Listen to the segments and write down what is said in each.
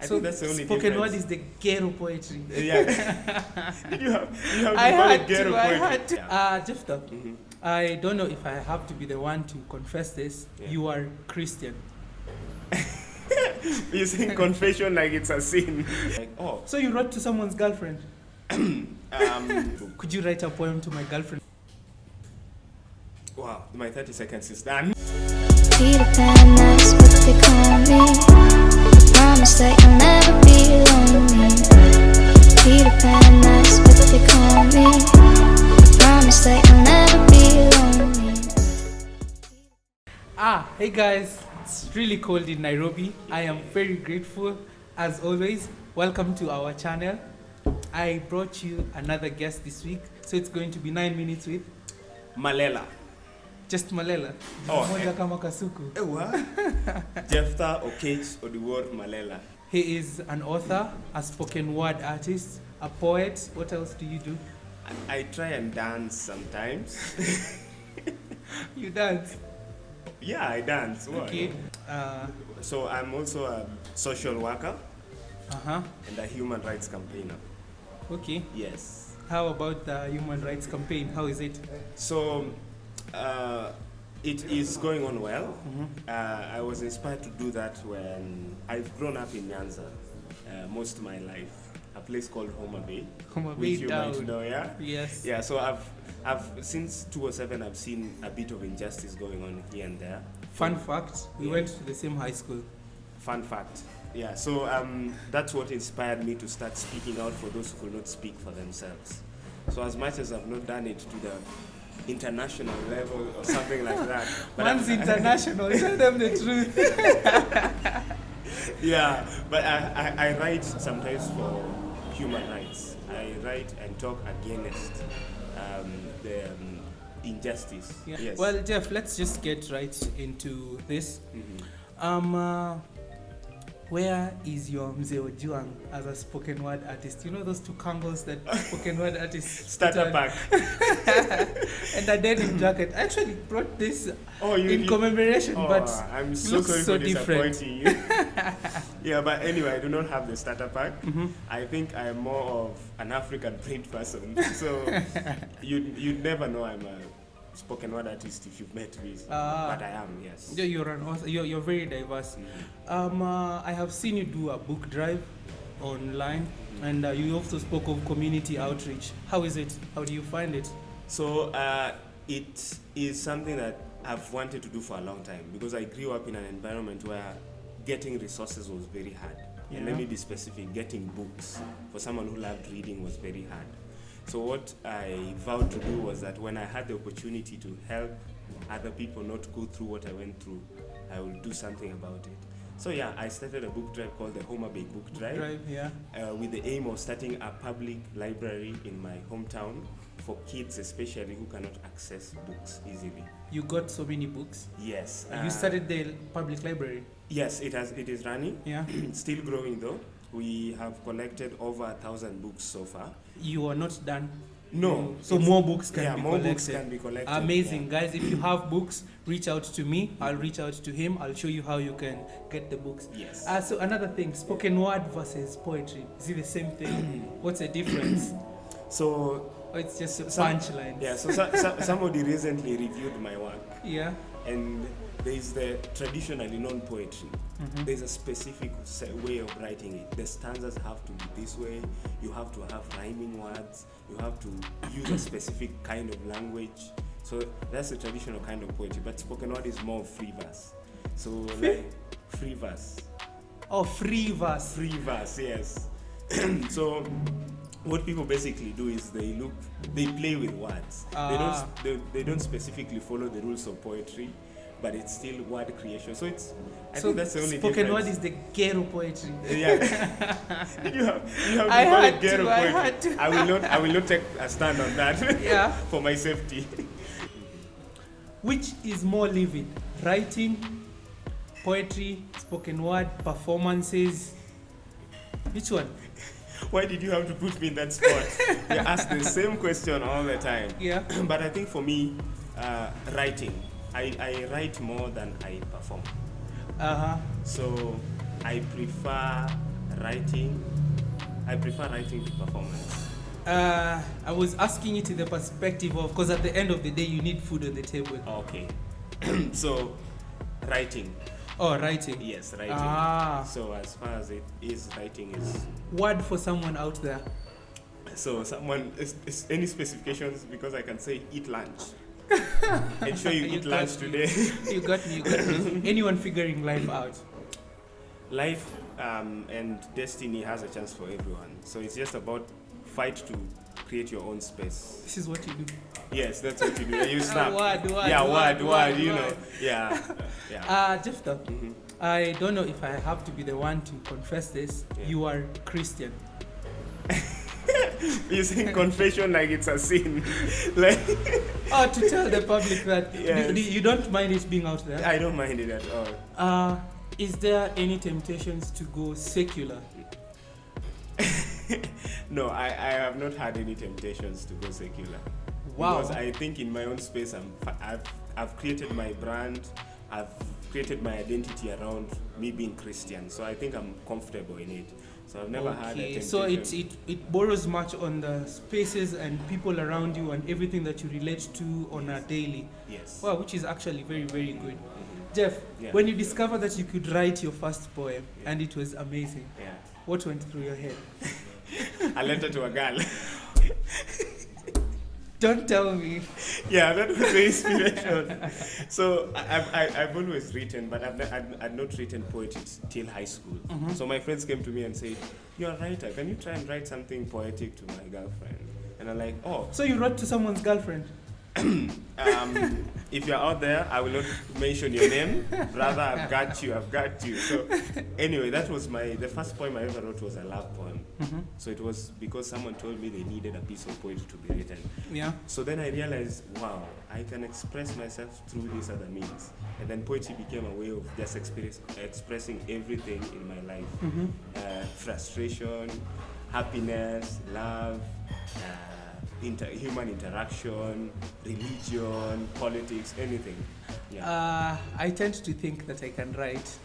I think that's the only spoken word difference. is the Gherro poetry. Yeah. you have to call it Gherro poetry. I had to. Yeah. Jefta, Mhm. I don't know if I have to be the one to confess this. Yeah. You are Christian. You're saying confession like it's a sin. Like, oh. So you wrote to someone's girlfriend. Could you write a poem to my girlfriend? Wow, my 30 seconds is done. Peter Pan, that's what they call me. Promise that you'll never be lonely. Peter Pan, that's what they call me. Promise that you'll never be lonely. Hey guys, it's really cold in Nairobi. I am very grateful. As always, welcome to our channel. I brought you another guest this week, so it's going to be 9 minutes with Malelah. just Malelah. Oh, Moja kama kasuku. What? Jefta Okech or the word Malelah. He is an author, a spoken word artist, a poet. What else do you do? I try and dance sometimes. You dance. Yeah, I dance. What? Okay. So I'm also a social worker Uh-huh. and a human rights campaigner. Okay. Yes. How about the human rights campaign? How is it? So it is going on well. Mm-hmm. I was inspired to do that when I've grown up in Nyanza most of my life, a place called Homa Bay, Homa Bay which you down. might know, yeah? Yes. Yeah, so I've since 2007 I've seen a bit of injustice going on here and there. Fun fact, we Yeah. went to the same high school. Fun fact. Yeah, so that's what inspired me to start speaking out for those who could not speak for themselves. So as much as I've not done it to the international level or something like that. But One's international, tell them the truth. Yeah, but I write sometimes for human rights. I write and talk against the injustice. Yeah. Yes. Well, Jeff, let's just get right into this. Mhm. Where is your Mzee Ojuang as a spoken word artist? You know those two kangos that spoken word artists Starter put on? pack. And a denim jacket. I actually brought this Oh, in commemoration, but I'm it so looks sorry so for different. disappointing you. Yeah, but anyway, I do not have the starter pack. Mhm. I think I'm more of an African print person, so you'd never know I'm a spoken word artist if you've met me. But I am, yes. Yeah, you're an author. You're very diverse. I have seen you do a book drive online, and you also spoke of community outreach. How is it? How do you find it? So it is something that I've wanted to do for a long time because I grew up in an environment where getting resources was very hard. And let Yeah. me be specific, getting books for someone who loved reading was very hard. So what I vowed to do was that when I had the opportunity to help other people not go through what I went through, I will do something about it. So yeah, I started a book drive called the Homa Bay Book Drive. Yeah. With the aim of starting a public library in my hometown for kids especially who cannot access books easily. You got so many books. Yes. You started the public library. Yes, it is running. Yeah. It's still growing though. We have collected over 1,000 books so far. You are not done. No. So it's- more books can yeah, be more collected. books can be collected. Amazing, Yeah. guys. If you have books, reach out to me. I'll reach out to him. I'll show you how you can get the books. Yes. So another thing, spoken word versus poetry. Is it the same thing? What's the difference? So Or it's just a Some- punchline? yeah, so somebody recently reviewed my work, Yeah. and there is the traditionally known poetry. Mhm. There's a specific way of writing it. The stanzas have to be this way. You have to have rhyming words. You have to use a specific kind of language. So that's the traditional kind of poetry. But spoken word is more free verse. So Free? like free verse. Oh, free verse. Free verse, yes. So what people basically do is they play with words. They don't specifically follow the rules of poetry, but it's still word creation. So I think that's the only spoken difference. word is the Gherro poetry. Yeah. you have to I call had it Gherro to, I poetry. had to. I will not take a stand on that. Yeah. For my safety. Which is more living? Writing, poetry, spoken word, performances? Which one? Why did you have to put me in that spot? You ask the same question all the time. Yeah. But I think for me, writing. I write more than I perform. Uh-huh. So I prefer Writing. I prefer writing to performance. I was asking it in the perspective of, because at the end of the day, you need food on the table. Okay. So, writing. Oh, writing. Yes, writing. So as far as it is, writing is. Word for someone out there. So someone is any specifications, because I can say eat lunch. Ensure you eat lunch today. You got me. Anyone figuring life out? Life and destiny has a chance for everyone. So it's just about fight to create your own space. This is what you do. Yes, that's what you do. You snap. Word, you know. Yeah. Ftlto, I don't know if I have to be the one to confess this. Yeah. You are Christian. You're saying confession like it's a sin. Like to tell the public that Yes. you don't mind it being out there. I don't mind it at all. Is there any temptations to go secular? No, I have not had any temptations to go secular. Wow. Because I think in my own space, I've created my brand. I've created my identity around me being Christian. So I think I'm comfortable in it. So I've never had a temptation. So it borrows much on the spaces and people around you and everything that you relate to on a daily. Yes. Wow, which is actually very, very good. Jeff, Yeah. when you discovered that you could write your first poem and it was amazing, Yeah. what went through your head? A letter to a girl. Don't tell me. Yeah, that was the inspiration. So I've always written, but I've not written poetry till high school. So my friends came to me and said, "You're a writer. Can you try and write something poetic to my girlfriend?" And I'm like, "Oh." So you wrote to someone's girlfriend? If you're out there, I will not mention your name. Brother, I've got you. So anyway, that was the first poem I ever wrote was a love poem. So it was because someone told me they needed a piece of poetry to be written. Yeah. So then I realized, wow, I can express myself through these other means. And then poetry became a way of just expressing everything in my life. Frustration, happiness, love, human interaction, religion, politics, anything. Yeah. I tend to think that I can write.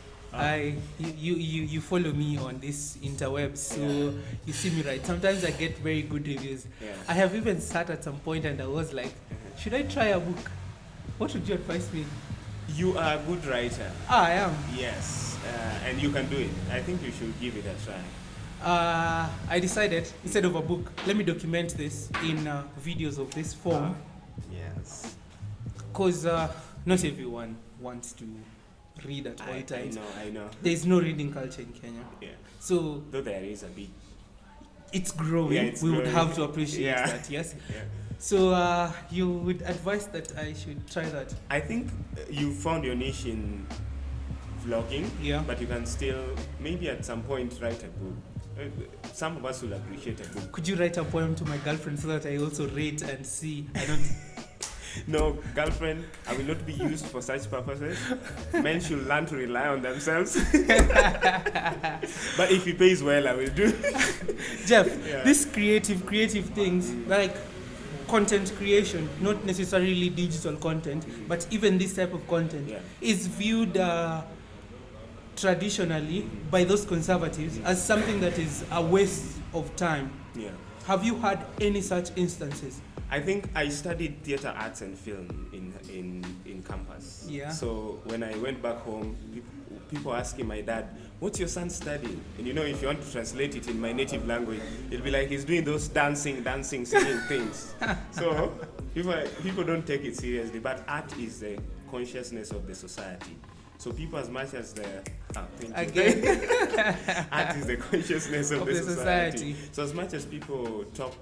You follow me on this interwebs, so you see me write. Sometimes I get very good reviews. Yeah. I have even sat at some point and I was like, should I try a book? What would you advise me? You are a good writer. I am. Yes, and you can do it. I think you should give it a try. I decided, instead of a book, let me document this in videos of this form. Yes. Because not everyone wants to read at all times. I know. There's no reading culture in Kenya. Yeah. So Though there is a bit. it's growing. Yeah, it's we would growing. have to appreciate Yeah. that, yes? Yeah. So you would advise that I should try that? I think you found your niche in vlogging, Yeah. but you can still, maybe at some point, write a book. Some of us will appreciate a book. Could you write a poem to my girlfriend so that I also rate and see? I don't... No, girlfriend, I will not be used for such purposes. Men should learn to rely on themselves. But if he pays well, I will do. Jeff, Yeah. these creative things, like content creation, not necessarily digital content, but even this type of content, Yeah. is viewed traditionally by those conservatives as something that is a waste of time. Yeah. Have you had any such instances? I think I studied theatre arts and film in campus. Yeah. So when I went back home, people asking my dad, "What's your son studying?" And you know, if you want to translate it in my native language, it'll be like he's doing those dancing, singing things. So people don't take it seriously. But art is the consciousness of the society. So people, as much as art is the consciousness of the society. So as much as people talk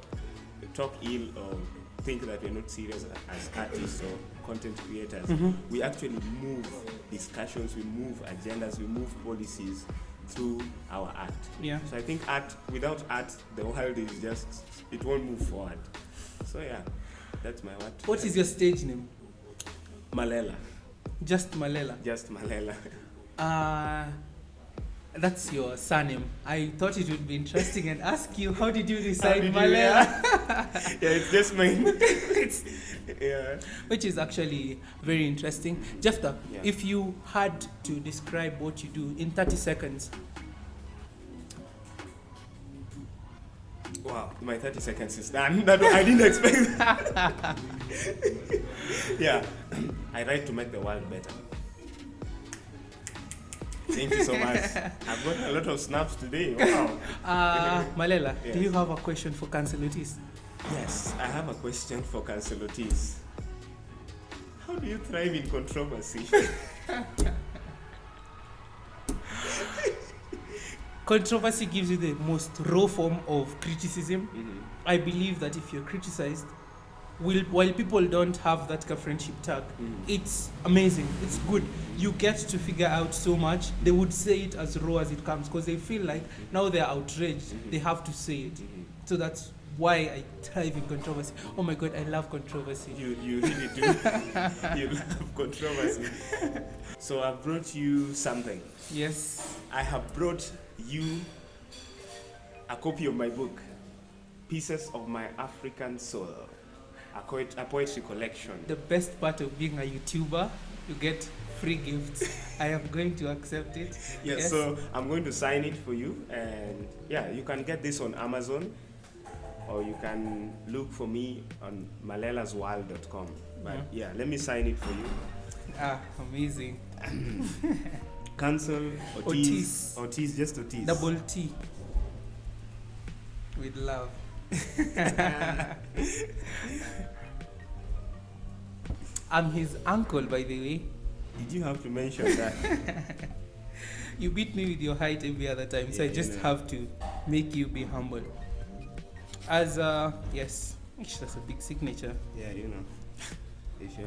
ill or think that we're not serious as artists or content creators, we actually move discussions, we move agendas, we move policies through our art. Yeah. So I think without art, the world is it won't move forward. So yeah, that's my word. What is your stage name? Malelah. Just Malelah. Just Malelah. That's your surname. I thought it would be interesting and ask you, how did you decide did you- Malelah? Yeah, it's just mine. Yeah. Which is actually very interesting. Jefta, Yeah. if you had to describe what you do in 30 seconds. Wow, my 30 seconds is done. That I didn't expect that. Yeah, I write to make the world better. Thank you so much. I've got a lot of snaps today. Wow. Malelah, Yes. do you have a question for Council Ottis? Yes, I have a question for Council Ottis. How do you thrive in controversy? Controversy gives you the most raw form of criticism. Mm-hmm. I believe that if you're criticized, while people don't have that friendship tag, it's amazing. It's good. You get to figure out so much. They would say it as raw as it comes because they feel like now they're outraged. They have to say it. So that's why I thrive in controversy. Oh my God, I love controversy. You really do. You love controversy. So I've brought you something. Yes. I have brought you a copy of my book, Pieces of My African Soul, a poetry collection. The best part of being a YouTuber, you get free gifts. I am going to accept it. Yes, so I'm going to sign it for you, and yeah, you can get this on Amazon, or you can look for me on malelahsworld.com. But yeah, let me sign it for you. Ah, amazing. Cancel Ottis. Ottis, just Ottis. Double T. With love. I'm his uncle, by the way. Did you have to mention that? You beat me with your height every other time, so I just have to make you be humble. As yes, that's a big signature. Yeah, you know. If you,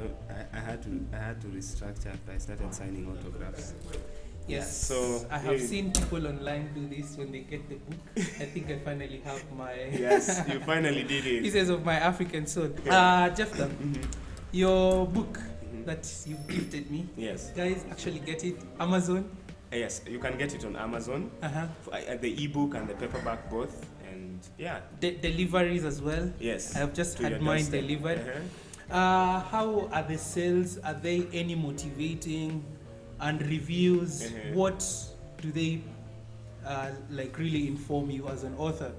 I had to restructure after I started signing autographs. Yes, so I have seen people online do this when they get the book. I think I finally have my Yes, you finally did it. Pieces of My African Soul. Jefta, your book that you gifted me. Yes. Guys, actually get it. Amazon. Yes, you can get it on Amazon. The ebook and the paperback both, and yeah. Deliveries as well. Yes. I have just to had your mine doorstep. delivered. How are the sales? Are they any motivating? And reviews? What do they like really inform you as an author?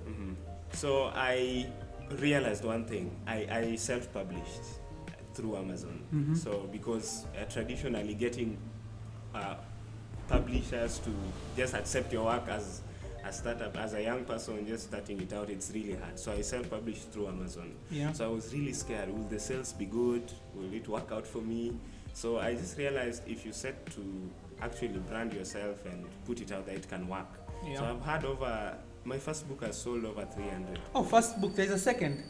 So I realized one thing. I self-published through Amazon. So because traditionally getting publishers to just accept your work as a startup, as a young person just starting it out, it's really hard. So I self-published through Amazon. Yeah. So I was really scared. Will the sales be good? Will it work out for me? So I just realized if you set to actually brand yourself and put it out there, it can work. Yeah. So I've had my first book has sold over 300. Oh, first book, there's a second.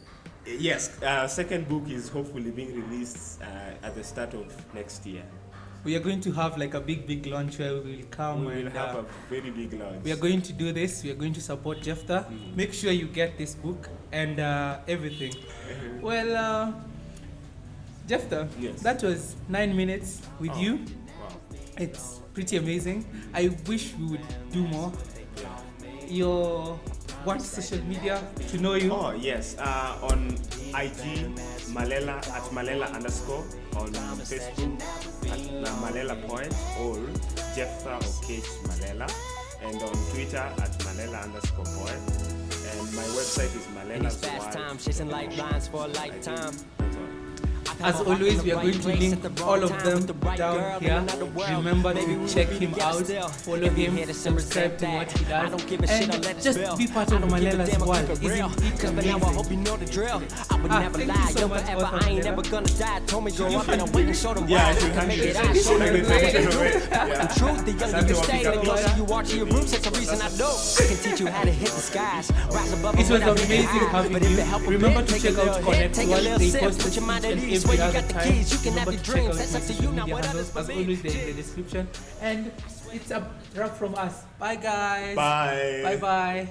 Yes, second book is hopefully being released at the start of next year. We are going to have like a big launch where we will come We will and have a very big launch. we are going to do this. We are going to support Jefta. Make sure you get this book and everything. Well, Jefta, Yes. that was 9 minutes with you. Wow. It's pretty amazing. I wish we would do more. Your what social media to know you? Oh yes, on IG Malelah at Malelah _ on Facebook at Malelah Point or Jefta or Cage Malelah, and on Twitter at Malelah _ Point, and my website is malelahsworld. Chasing lifelines for a lifetime. As always, we are going to link all of them down here. Remember to check him out, follow him, subscribe to what he does, and just be part of Malelah's world. Isn't it amazing? Thank you so much, Author Malelah. Yeah, I should handle it. In truth, the younger you stay, the closer you are to your roots. That's the reason I know I can teach you how to hit the skies. Rise above It was amazing having you. Remember to check out KonnectHub. They post the and every other time. Remember to check out my social media handles. As always, they're in the description. And it's a wrap from us. Bye, guys. Bye. Bye-bye.